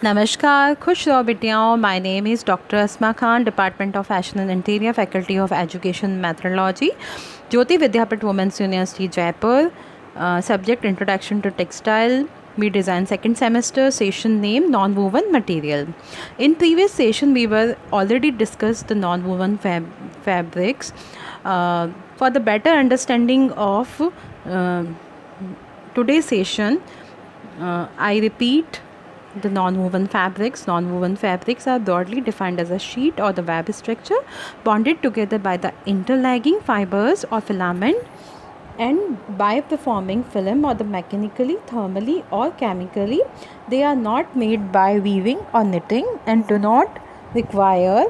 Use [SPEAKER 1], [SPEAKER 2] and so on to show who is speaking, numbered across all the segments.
[SPEAKER 1] नमस्कार, खुश रहो बेटियाओं। My name is doctor Asma Khan, department of fashion and interior, faculty of education methodology, Jyoti Vidyapeeth women's university Jaipur. Subject Introduction to Textile. We design second semester. Session name non-woven material. In previous session we were already discussed the non-woven fabrics. For the better understanding of today's session, I repeat the non-woven fabrics. Non-woven fabrics are broadly defined as a sheet or the web structure bonded together by the interlagging fibers or filament and by performing film or the mechanically, thermally or chemically. They are not made by weaving or knitting and do not require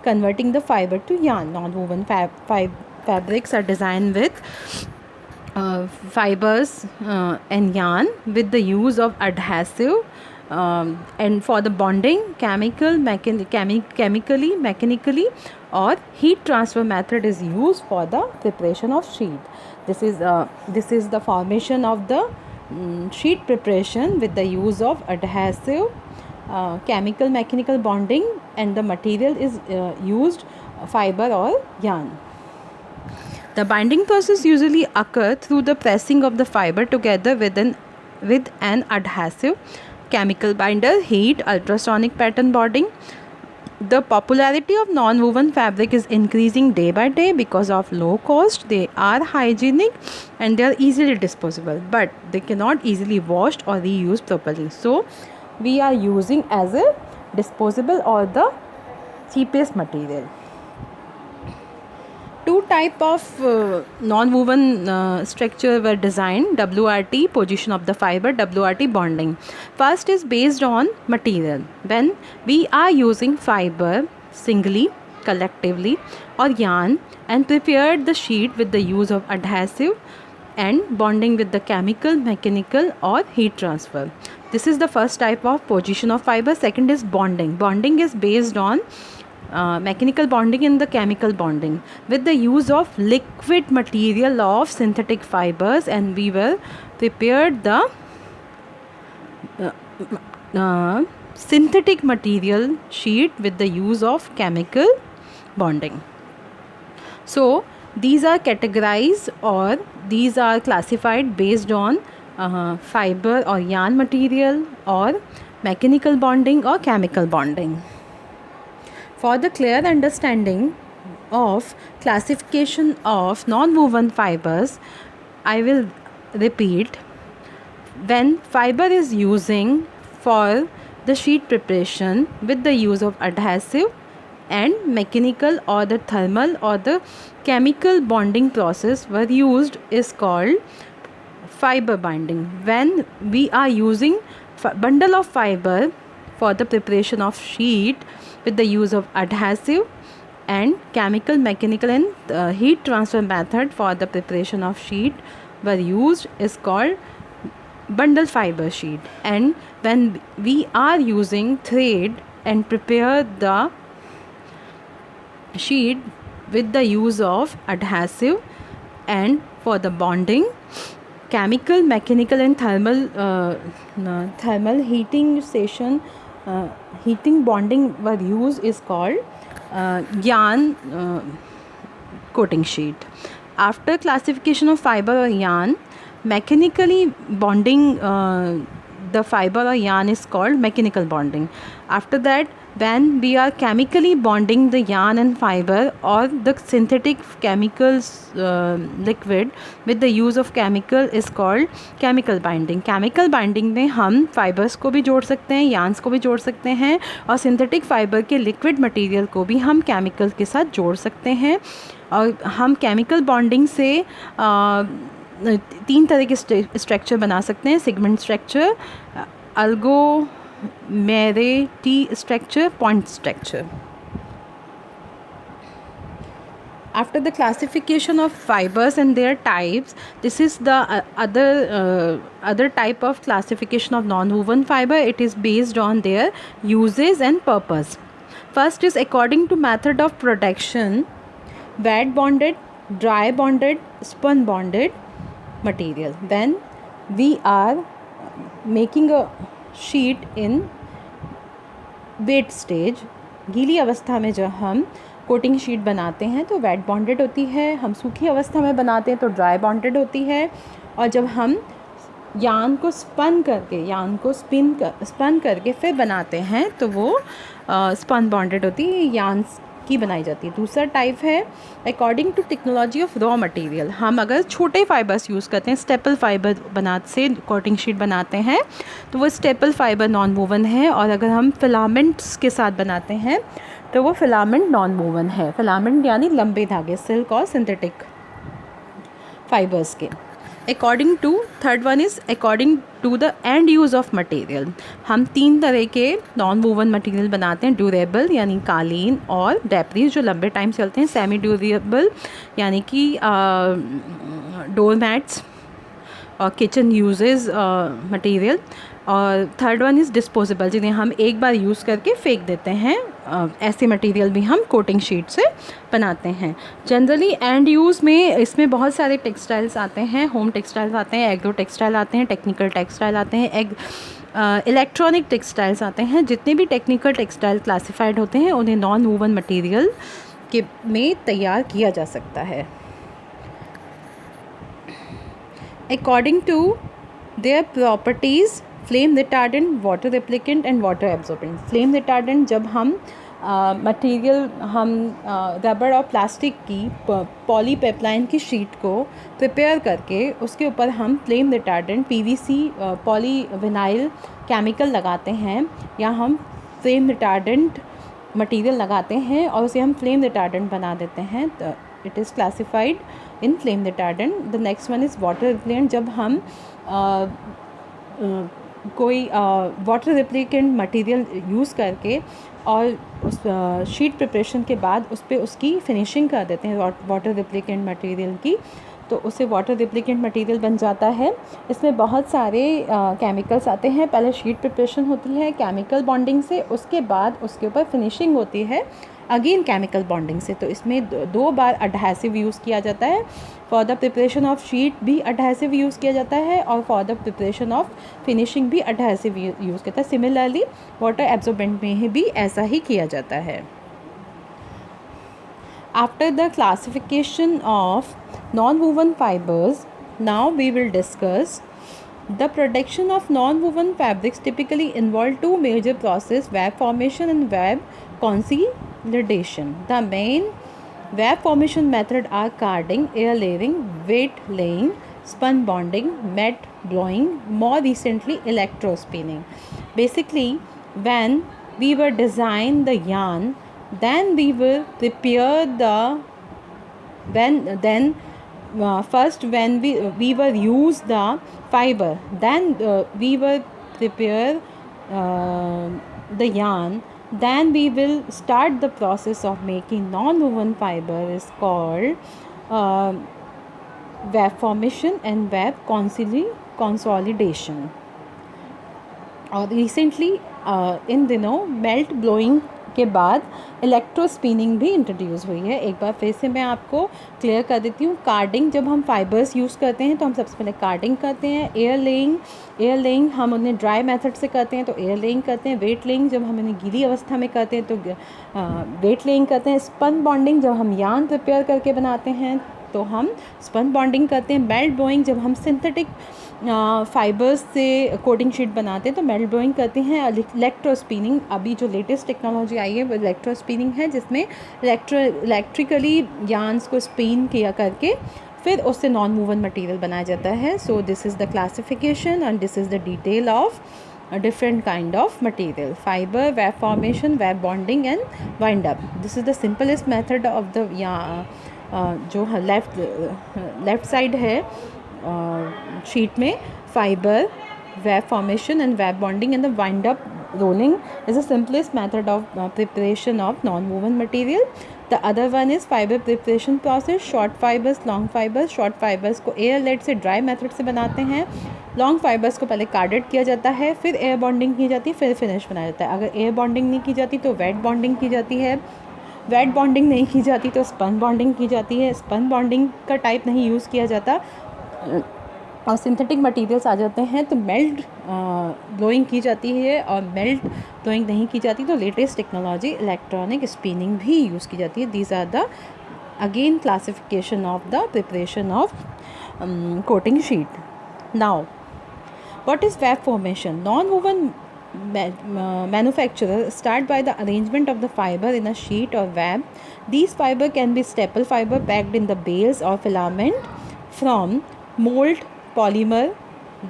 [SPEAKER 1] converting the fiber to yarn. Non-woven fabrics are designed with fibers and yarn with the use of adhesive, and for the bonding chemically, mechanically or heat transfer method is used for the preparation of sheet. This is the formation of the sheet preparation with the use of adhesive, chemical, mechanical bonding, and the material is used fiber or yarn. The binding process usually occurs through the pressing of the fiber together with an adhesive, chemical binder, heat, ultrasonic pattern bonding. The popularity of non-woven fabric is increasing day by day because of low cost. They are hygienic and they are easily disposable, but they cannot easily washed or reused properly. So we are using as a disposable or the cheapest material. Two type of non-woven structure were designed: WRT, position of the fiber, WRT, bonding. First is based on material. When we are using fiber singly, collectively or yarn and prepared the sheet with the use of adhesive and bonding with the chemical, mechanical or heat transfer. This is the first type of position of fiber. Second is bonding. Bonding is based on mechanical bonding and the chemical bonding with the use of liquid material of synthetic fibers, and we will prepare the synthetic material sheet with the use of chemical bonding. So these are categorized or these are classified based on fiber or yarn material or mechanical bonding or chemical bonding. For the clear understanding of classification of non-woven fibers, I will repeat. When fiber is using for the sheet preparation with the use of adhesive and mechanical or the thermal or the chemical bonding process were used is called fiber binding. When we are using bundle of fiber for the preparation of sheet with the use of adhesive and chemical, mechanical and heat transfer method for the preparation of sheet were used is called bundle fiber sheet. And when we are using thread and prepare the sheet with the use of adhesive and for the bonding chemical, mechanical and thermal heating station heating bonding were used is called yarn coating sheet. After classification of fiber or yarn, mechanically bonding the fiber or yarn is called mechanical bonding. After that, when we are chemically bonding the yarn and fiber or the synthetic chemicals liquid with the use of chemical is called chemical binding. Chemical binding में हम fibers को भी जोड़ सकते हैं, yarns को भी जोड़ सकते हैं और synthetic fiber के liquid material को भी हम chemical के साथ जोड़ सकते हैं. और हम chemical bonding से तीन तरह के स्ट्रक्चर बना सकते हैं: segment structure, agglomerate structure, point structure. After the classification of fibers and their types, this is the other type of classification of non-woven fiber. It is based on their uses and purpose. First is according to method of production: wet bonded, dry bonded, spun bonded material. When we are making a sheet in wet stage. गीली अवस्था में जब हम coating sheet बनाते हैं तो wait bonded होती है, हम सूखी अवस्था में बनाते हैं तो ड्राई बॉन्डेड होती है। और जब हम यार्न को स्पिन करके फिर बनाते हैं तो वो स्पन बॉन्डेड होती है, यार्न की बनाई जाती है। दूसरा टाइप है according to technology of raw material. हम अगर छोटे फाइबर्स यूज़ करते हैं, स्टेपल फाइबर से कोटिंग शीट बनाते हैं तो वो स्टेपल फाइबर नॉन वोवन है, और अगर हम फिलामेंट्स के साथ बनाते हैं तो वो फिलामेंट नॉन वोवन है। फिलामेंट यानी लंबे धागे, सिल्क और सिंथेटिक फाइबर्स के। According to third one is according to the end use of material. हम 3 तरह के नॉन वोवन मटेरियल बनाते हैं, ड्यूरेबल यानी कालीन, और ड्रेपरीज जो लंबे टाइम चलते हैं, सेमी ड्यूरेबल यानी कि डोर मैट्स और किचन यूजेस मटेरियल, और थर्ड वन इज़ डिस्पोजेबल जिन्हें हम एक बार यूज़ करके फेंक देते हैं। ऐसे मटेरियल भी हम कोटिंग शीट से बनाते हैं। जनरली एंड यूज़ में इसमें बहुत सारे टेक्सटाइल्स आते हैं, होम टेक्सटाइल्स आते हैं, एग्रो टेक्सटाइल आते हैं, टेक्निकल टेक्सटाइल आते हैं, इलेक्ट्रॉनिक टेक्सटाइल्स आते हैं। जितने भी टेक्निकल टेक्सटाइल क्लासिफाइड होते हैं उन्हें नॉन वूवन मटेरियल के में तैयार किया जा सकता है। According to their properties, flame retardant, water repellent and water absorbent. Flame retardant जब हम मटेरियल हम रबर और प्लास्टिक की पॉलीपेप्लाइन की शीट को प्रिपेयर करके उसके ऊपर हम flame retardant PVC polyvinyl chemical लगाते हैं, या हम फ्लेम रिटार्डेंट मटेरियल लगाते हैं और उसे हम फ्लेम रिटार्डेंट बना देते हैं, तो it is classified in flame retardant. The next one is water repellent. जब हम कोई वाटर रिप्लिकेंट मटेरियल यूज़ करके और उस शीट प्रिपरेशन के बाद उस पर उसकी फिनिशिंग कर देते हैं वाटर रिप्लिकेंट मटेरियल की, तो उसे वाटर रिप्लिकेंट मटेरियल बन जाता है। इसमें बहुत सारे केमिकल्स आते हैं। पहले शीट प्रिपरेशन होती है केमिकल बॉन्डिंग से, उसके बाद उसके ऊपर फिनिशिंग होती है अगेन केमिकल बॉन्डिंग से। तो इसमें 2 बार अडहेसिव यूज़ किया जाता है। For the preparation of sheet भी अडहेसिव यूज़ किया जाता है, और for the preparation of finishing भी अडहेसिव यूज़ किया जाता है। सिमिलरली वाटर एब्जॉर्बेंट में भी ऐसा ही किया जाता है। After the classification of non-woven fibers, now we will discuss the production of non-woven fabrics. Typically involve 2 major processes: web formation and web consolidation. The main web formation method are carding, air layering, weight laying, spun bonding, mat blowing, more recently electrospinning. Basically, when we were design the yarn, then we will prepare the first when we will use the fiber, then we will prepare the yarn, then we will start the process of making non-woven fiber is called web formation and web consolidation. और recently in दिनों melt blowing के बाद electro spinning भी introduce हुई है। एक बार फिर से मैं आपको क्लियर कर देती हूँ। कार्डिंग जब हम फाइबर्स यूज़ करते हैं तो हम सबसे पहले कार्डिंग करते हैं। एयर लेइंग हम उन्हें ड्राई मेथड से करते हैं तो एयर लेइंग करते हैं। वेट लेइंग जब हम उन्हें गीली अवस्था में करते हैं तो वेट लेइंग करते हैं। स्पन बॉन्डिंग जब हम यार्न प्रिपेयर करके बनाते हैं तो हम स्पन बॉन्डिंग करते हैं। मेल्ट ब्लोइंग जब हम सिंथेटिक फाइबर्स से कोटिंग शीट बनाते हैं तो मेल्ट ब्लोइंग करते हैं। इलेक्ट्रो स्पिनिंग, अभी जो लेटेस्ट टेक्नोलॉजी आई है वो इलेक्ट्रो स्पिनिंग है, जिसमें इलेक्ट्रिकली यार्न्स को स्पिन किया करके फिर उससे नॉन वूवन मटेरियल बनाया जाता है। So this is the classification and this is the detail of different kind of material: fiber, web formation, web bonding and wind up. This is the simplest method of the जो left side है sheet में fibre, web formation and web bonding and the wind up rolling is the simplest method of preparation of non-woven material. The other one is fiber preparation process: short fibers, long fibers. Short fibers को air led से dry method से बनाते हैं। Long fibres को पहले carded किया जाता है, फिर एयर बॉन्डिंग की जाती है, फिर फिनिश बनाया जाता है। अगर एयर बॉन्डिंग नहीं की जाती तो वेट बॉन्डिंग की जाती है। वेट बॉन्डिंग नहीं की जाती तो स्पन बॉन्डिंग की जाती है। स्पन बॉन्डिंग का टाइप नहीं यूज़ किया जाता और सिंथेटिक मटेरियल्स आ जाते हैं तो मेल्ट ब्लोइंग की जाती है, और मेल्ट ब्लोइंग नहीं की जाती तो लेटेस्ट टेक्नोलॉजी इलेक्ट्रॉनिक स्पिनिंग भी यूज़ की जाती है. These are the again classification of the preparation of coating sheet. Now what is web formation? Non-woven manufacturers start by the arrangement of the fiber in a sheet or web. These fiber can be staple fiber packed in the bales or filament from mold polymer.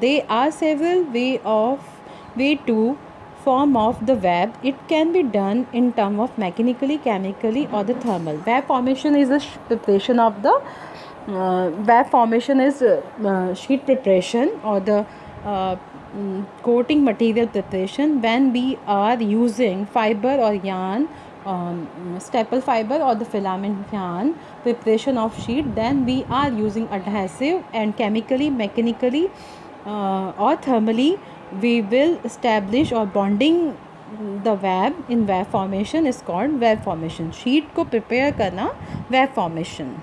[SPEAKER 1] There are several way to form of the web. It can be done in terms of mechanically, chemically or the thermal. Web formation is the preparation of the web formation is sheet preparation or the coating material preparation when we are using fiber or yarn, staple fiber or the filament yarn preparation of sheet. Then we are using adhesive, and chemically, mechanically or thermally we will establish or bonding the web in web formation is called web formation. sheet को prepare करना web formation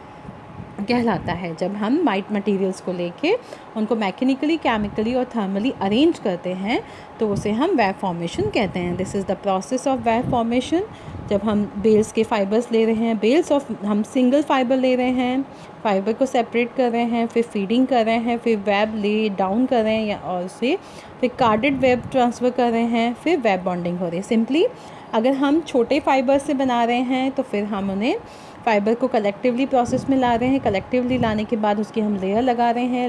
[SPEAKER 1] कहलाता है. जब हम white materials को लेके उनको mechanically, chemically और थर्मली अरेंज करते हैं तो उसे हम वेब फॉर्मेशन कहते हैं. This is the process of web formation. जब हम बेल्स के फाइबर्स ले रहे हैं, बेल्स ऑफ हम सिंगल फाइबर ले रहे हैं, फाइबर को सेपरेट कर रहे हैं, फिर फीडिंग कर रहे हैं, फिर वेब ले डाउन कर रहे हैं या और उसे फिर कार्डेड वेब ट्रांसफ़र कर रहे हैं, फिर वेब बॉन्डिंग हो रही है. सिंपली अगर हम छोटे फाइबर से बना रहे हैं तो फिर हम उन्हें फाइबर को कलेक्टिवली प्रोसेस में ला रहे हैं. कलेक्टिवली लाने के बाद उसकी हम लेयर लगा रहे हैं,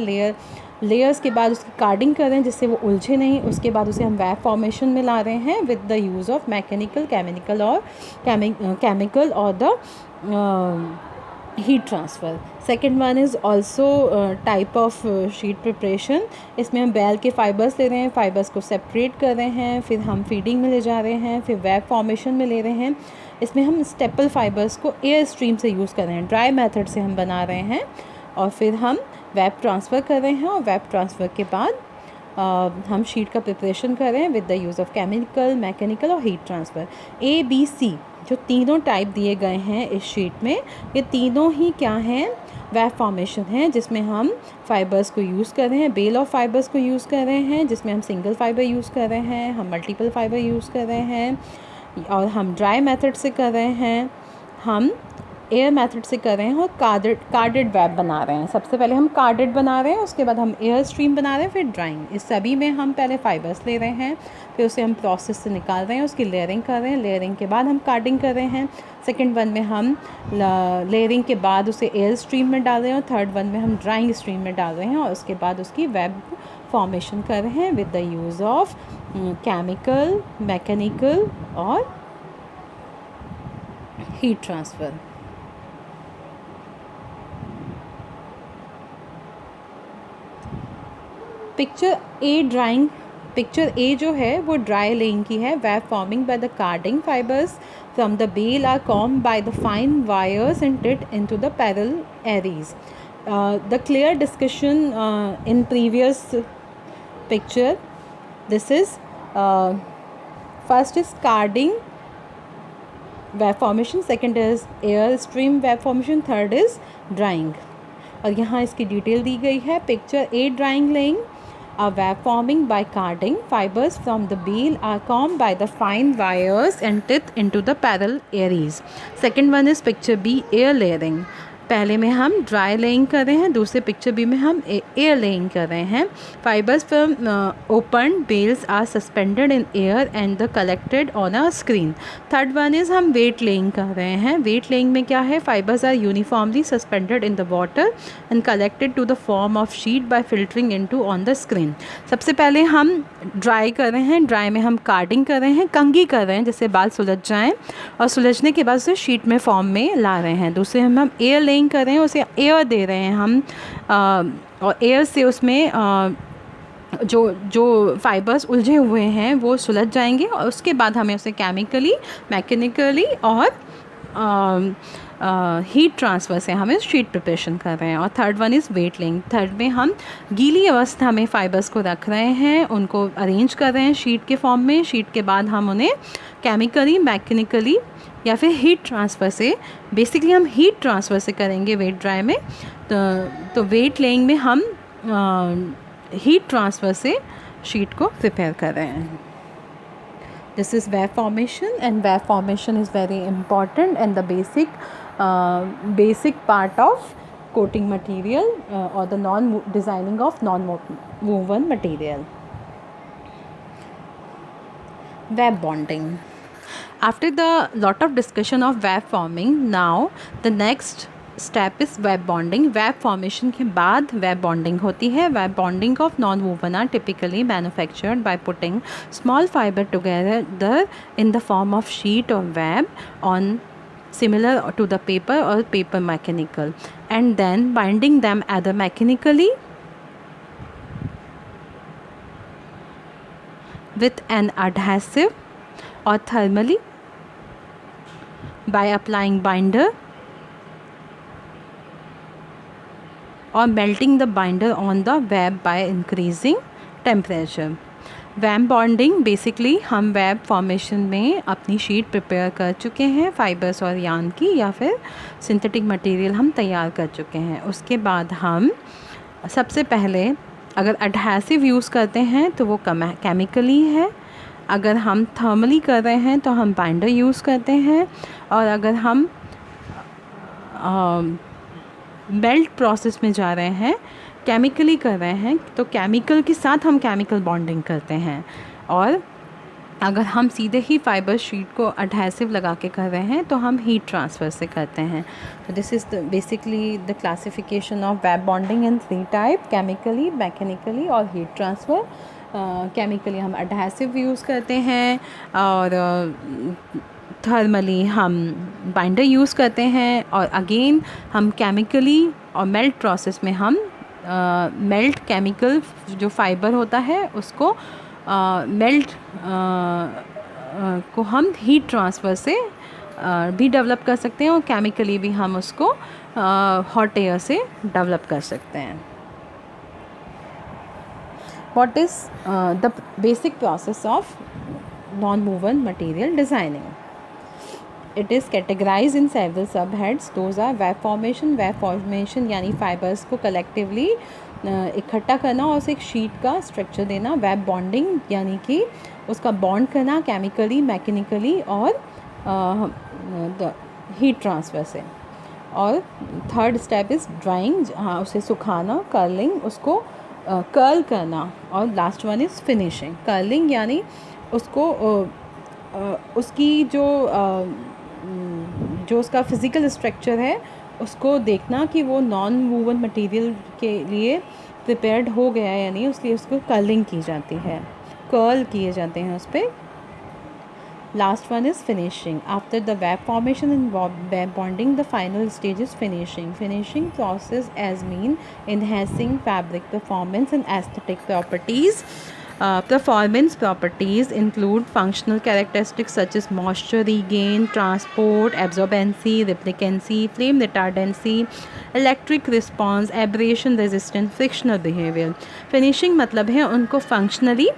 [SPEAKER 1] लेयर्स के बाद उसकी कार्डिंग कर रहे हैं जिससे वो उलझे नहीं. उसके बाद उसे हम वेब फॉर्मेशन में ला रहे हैं with the use of mechanical, chemical और the heat transfer. Second one is also type of sheet preparation. इसमें हम बैल के फाइबर्स ले रहे हैं, फाइबर्स को सेपरेट कर रहे हैं, फिर हम फीडिंग में ले जा रहे हैं, फिर वेब फॉर्मेशन में ले रहे हैं. इसमें हम स्टेपल फाइबर्स को एयर स्ट्रीम से यूज़ कर रहे हैं, ड्राई मेथड से हम बना रहे हैं, और फिर हम वेब ट्रांसफ़र कर रहे हैं. और वेब ट्रांसफ़र के बाद हम शीट का प्रिपरेशन कर रहे हैं with the use of chemical, mechanical और हीट ट्रांसफ़र. ABC जो तीनों टाइप दिए गए हैं इस शीट में, ये तीनों ही क्या हैं, वेब फॉर्मेशन है, जिसमें हम फाइबर्स को यूज़ कर रहे हैं, बेल ऑफ फाइबर्स को यूज़ कर रहे हैं, जिसमें हम सिंगल फाइबर यूज़ कर रहे हैं, हम मल्टीपल फाइबर यूज़ कर रहे हैं, और हम ड्राई मेथड से कर रहे हैं, हम एयर मेथड से कर रहे हैं, और कार्डेड वेब बना रहे हैं. सबसे पहले हम कार्डेड बना रहे हैं, उसके बाद हम एयर स्ट्रीम बना रहे हैं, फिर ड्राइंग. इस सभी में हम पहले फाइबर्स ले रहे हैं, फिर उसे हम प्रोसेस से निकाल रहे हैं, उसकी लेयरिंग कर रहे हैं, लेयरिंग के बाद हम कार्डिंग कर रहे हैं. सेकेंड वन में हम लेयरिंग के बाद उसे एयर स्ट्रीम में डाल रहे हैं, और थर्ड वन में हम ड्राइंग स्ट्रीम में डाल रहे हैं, और उसके बाद उसकी वेब फॉर्मेशन कर रहे हैं with the use of chemical, mechanical और हीट ट्रांसफ़र. पिक्चर ए जो है वो ड्राई लेइंग की है. Web forming by the carding fibres from the bale are combed by the fine wires and tit into the parallel arrays. The clear discussion in previous picture. This is first is carding web formation, second is air stream web formation, third is drying. और यहाँ इसकी detail दी गई है. Picture A drawing laying. A web forming by carding fibers from the bale are combed by the fine wires and teeth into the parallel areas. Second one is picture B, air layering. पहले में हम dry laying कर रहे हैं, दूसरे picture B में हम air laying कर रहे हैं. Fibres from open bales are suspended in air and the collected on a screen. Third one is हम वेट लेइंग कर रहे हैं. वेट लेइंग में क्या है, fibres are uniformly suspended in the water and collected to the form of sheet by filtering into on the screen. सबसे पहले हम ड्राई कर रहे हैं, ड्राई में हम कार्डिंग कर रहे हैं, कंघी कर रहे हैं जिससे बाल सुलझ जाएँ, और सुलझने के बाद उसे शीट में फॉर्म में ला रहे हैं. दूसरे हम एयर लेइंग कर रहे हैं, उसे एयर दे रहे हैं हम, और एयर से उसमें जो फाइबर्स उलझे हुए हैं वो सुलझ जाएंगे, और उसके बाद हमें उसे केमिकली, मैकेनिकली और हीट ट्रांसफ़र से हमें शीट प्रिपरेशन कर रहे हैं. और third one is wet laying. Third में हम गीली अवस्था में फ़ाइबर्स को रख रहे हैं, उनको अरेंज कर रहे हैं शीट के फॉर्म में. शीट के बाद हम उन्हें केमिकली, मैकेनिकली या फिर हीट ट्रांसफ़र से, बेसिकली हम हीट ट्रांसफ़र से करेंगे वेट ड्राई में. तो वेट लेइंग में हम हीट ट्रांसफ़र से शीट को प्रिपेयर कर रहे हैं. This is web formation, and web formation is very important and the basic part of coating material or the designing of non-woven material. Web bonding. After the lot of discussion of web forming, now the next step is web bonding. Web formation के बाद web bonding होती है. Web bonding of non woven are typically manufactured by putting small fibre together in the form of sheet और web on similar to the paper or paper mechanical, and then binding them either mechanically with an adhesive or thermally by applying binder or melting the binder on the web by increasing temperature. Web bonding basically हम web formation में अपनी sheet prepare कर चुके हैं fibres और yarn की, या फिर सिंथेटिक मटेरियल हम तैयार कर चुके हैं. उसके बाद हम सबसे पहले अगर एडहेसिव यूज़ करते हैं तो वो केमिकली है. अगर हम थर्मली कर रहे हैं तो हम बाइंडर यूज़ करते हैं. और अगर हम मेल्ट प्रोसेस में जा रहे हैं, केमिकली कर रहे हैं, तो केमिकल के साथ हम केमिकल बॉन्डिंग करते हैं. और अगर हम सीधे ही फाइबर शीट को एडहेसिव लगा के कर रहे हैं तो हम हीट ट्रांसफ़र से करते हैं. तो this is basically the classification of web bonding in 3 type: chemically, mechanically और हीट ट्रांसफ़र. केमिकली हम एडहेसिव यूज़ करते हैं और थर्मली हम बाइंडर यूज़ करते हैं. और अगेन हम केमिकली और मेल्ट प्रोसेस में हम मेल्ट केमिकल जो फाइबर होता है उसको मेल्ट को हम हीट ट्रांसफ़र से भी डेवलप कर सकते हैं और केमिकली भी हम उसको हॉट एयर से डेवलप कर सकते हैं. What is the basic process of non-woven material designing? It is categorized in several subheads. Those are web formation. web formation यानी फाइबर्स को कलेक्टिवली इकट्ठा करना और उसे एक शीट का स्ट्रक्चर देना. वेब बॉन्डिंग यानी कि उसका बॉन्ड करना केमिकली, मैकेनिकली और हीट ट्रांसफ़र से. और थर्ड स्टेप इज़ ड्राइंग, हाँ उसे सुखाना, कर्लिंग, उसको कर्ल करना. और last one is finishing. Curling यानी उसको उसकी जो उसका फिज़िकल स्ट्रक्चर है उसको देखना कि वो नॉन वूवन मटेरियल के लिए प्रिपेयर्ड हो गया है या नहीं, उसलिए उसको कर्लिंग की जाती है, कर्ल किए जाते हैं उस पर. Last one is finishing. After the web formation and web bonding the final stage is finishing. Finishing process as mean enhancing fabric performance and aesthetic properties. Performance properties include functional characteristics such as moisture regain, transport, absorbency, replicancy, flame retardancy, electric response, abrasion resistance, frictional behavior. Finishing मतलब है उनको functionally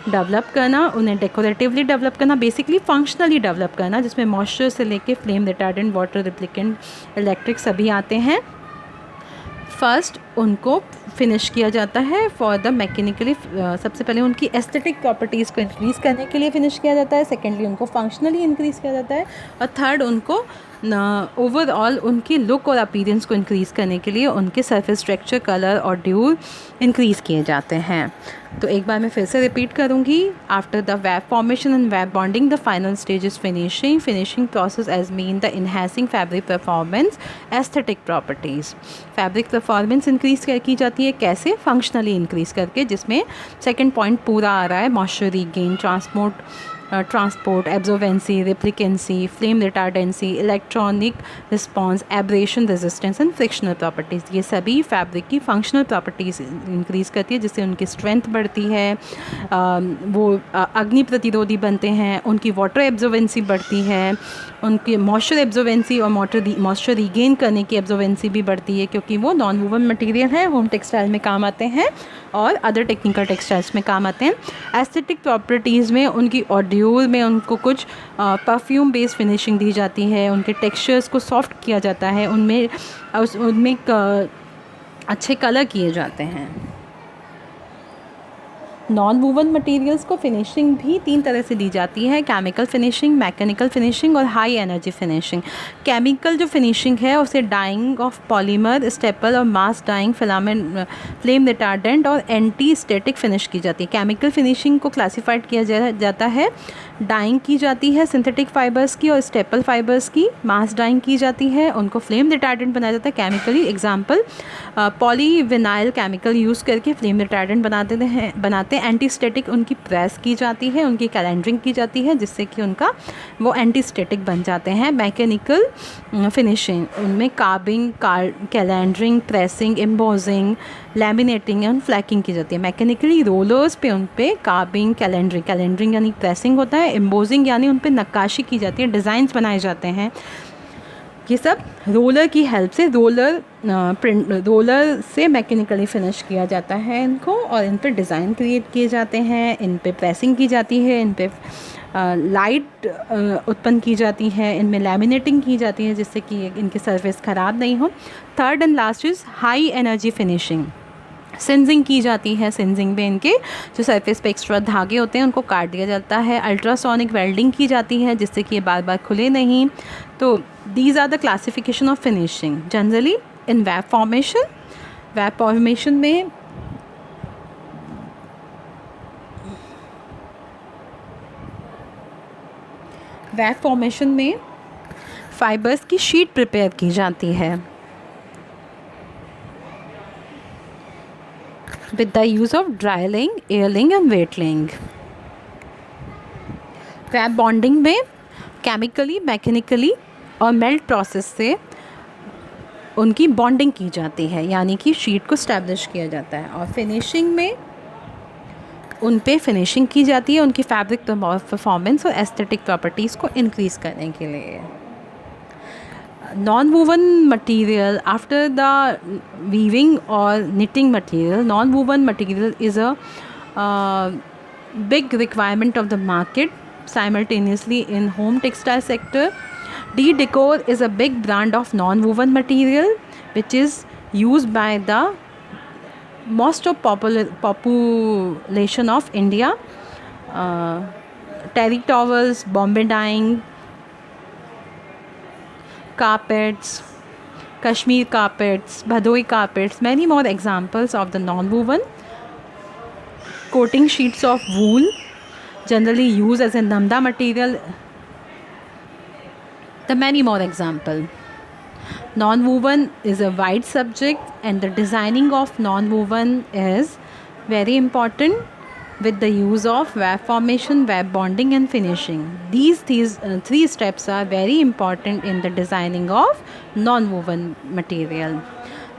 [SPEAKER 1] develop करना, उन्हें डेकोरेटिवली develop करना, basically functionally develop करना, जिसमें moisture से लेके फ्लेम रिटार्डेंट, वाटर रिप्लिकेंट, इलेक्ट्रिक सभी आते हैं. फर्स्ट उनको फिनिश किया जाता है फॉर द मैकेनिकली. सबसे पहले उनकी एस्थेटिक प्रॉपर्टीज़ को इंक्रीज़ करने के लिए फिनिश किया जाता है. सेकेंडली उनको फंक्शनली इंक्रीज़ किया जाता है. और थर्ड उनको ओवरऑल उनकी लुक और अपीयरेंस को इंक्रीज़ करने के लिए उनके सरफेस स्ट्रक्चर, कलर और ड्यूर इंक्रीज़ किए जाते हैं. तो एक बार मैं फिर से रिपीट करूँगी. After the web formation and web bonding the final stage is finishing. Finishing process as mean the enhancing fabric performance, aesthetic properties. Fabric performance increase की जाती है कैसे? फंक्शनली इंक्रीज़ करके, जिसमें सेकेंड पॉइंट पूरा आ रहा है, moisture regain, transport, absorbency, repellency, flame retardancy, electronic response, abrasion resistance and frictional properties. ये सभी फैब्रिक की फंक्शनल प्रॉपर्टीज़ इंक्रीज़ करती है, जिससे उनकी स्ट्रेंथ बढ़ती है, वो अग्नि प्रतिरोधी बनते हैं, उनकी वाटर एब्जॉर्बेंसी बढ़ती है, उनकी मॉइस्चर एब्जॉर्बेंसी और मॉइस्चर रीगेन करने की एब्जॉर्बेंसी भी बढ़ती है, क्योंकि वो नॉन वूवन मटेरियल है, होम टेक्सटाइल में काम आते हैं और अदर टेक्निकल टेक्सटाइल्स में काम आते हैं. एस्थेटिक प्रॉपर्टीज़ में उनकी ऑड्यूल में उनको कुछ परफ्यूम बेस्ड फिनिशिंग दी जाती है, उनके टेक्सचर्स को सॉफ्ट किया जाता है, उनमें अच्छे कलर किए जाते हैं. नॉन वूवन मटेरियल्स को फिनिशिंग भी 3 तरह से दी जाती है, केमिकल फिनिशिंग, मैकेनिकल फिनिशिंग और हाई एनर्जी फिनिशिंग। केमिकल जो फिनिशिंग है उसे डाइंग ऑफ पॉलीमर, स्टेपल और मास डाइंग, फिलामेंट, फ्लेम रिटार्डेंट और एंटी स्टैटिक फिनिश की जाती है। केमिकल फिनिशिंग को क्लासिफाइड किया जाता है, डाइंग की जाती है सिंथेटिक फाइबर्स की और स्टेपल फाइबर्स की, मास डाइंग की जाती है, उनको फ्लेम रिटार्डेंट बनाया जाता है chemically. Example polyvinyl chemical use करके फ्लेम रिटार्डेंट बनाते हैं। एंटी स्टैटिक उनकी प्रेस की जाती है, उनकी कैलेंडरिंग की जाती है जिससे कि उनका वो एंटी स्टैटिक बन जाते हैं। मैकेनिकल फिनिशिंग उनमें carbing, calendering, pressing, embossing, laminating and flocking की जाती है। मैकेनिकली रोलर्स पे उन पे कार्बिंग, कैलेंडरिंग यानी प्रेसिंग होता है, एम्बोजिंग यानी उन पे नक्काशी की जाती है, डिज़ाइंस बनाए जाते हैं। ये सब रोलर की हेल्प से, रोलर से मैकेनिकली फिनिश किया जाता है इनको, और इन पे डिज़ाइन क्रिएट किए जाते हैं, इन पे प्रेसिंग की जाती है, इन पे लाइट उत्पन्न की जाती है, इनमें लैमिनेटिंग की जाती है जिससे कि इनकी सरफेस ख़राब नहीं हो। Third and last is high energy finishing. सिंजिंग की जाती है, सिंजिंग में इनके जो सरफेस पे एक्स्ट्रा धागे होते हैं उनको काट दिया जाता है। अल्ट्रासोनिक वेल्डिंग की जाती है जिससे कि ये बार बार खुले नहीं। तो these are the classification of finishing generally in web formation. Web formation में फाइबर्स की शीट प्रिपेयर की जाती है with the use of drying, airlaying and wetlaying. Web bonding में केमिकली, मैकेनिकली और मेल्ट प्रोसेस से उनकी बॉन्डिंग की जाती है, यानी कि शीट को स्टैब्लिश किया जाता है। और फिनिशिंग में उन पे फिनिशिंग की जाती है उनकी फैब्रिक परफॉर्मेंस और एस्थेटिक प्रॉपर्टीज़ को इंक्रीज़ करने के लिए। Non-woven material, after the weaving or knitting material, non-woven material is a big requirement of the market simultaneously in home textile sector. D-Decor is a big brand of non-woven material which is used by the most of population of India. Terry towels, Bombay dyeing, carpets, Kashmir carpets, Bhadoi carpets, many more examples of the non-woven. Coating sheets of wool, generally used as a namda material. The many more example. Non-woven is a wide subject and the designing of non-woven is very important with the use of web formation, web bonding and finishing. These three steps are very important in the designing of non-woven material.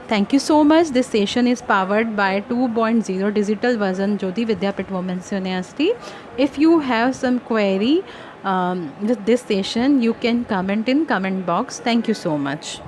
[SPEAKER 1] Thank you so much. This session is powered by 2.0 digital version Jyoti Vidyapeeth Women's University. If you have some query with this session, you can comment in comment box. Thank you so much.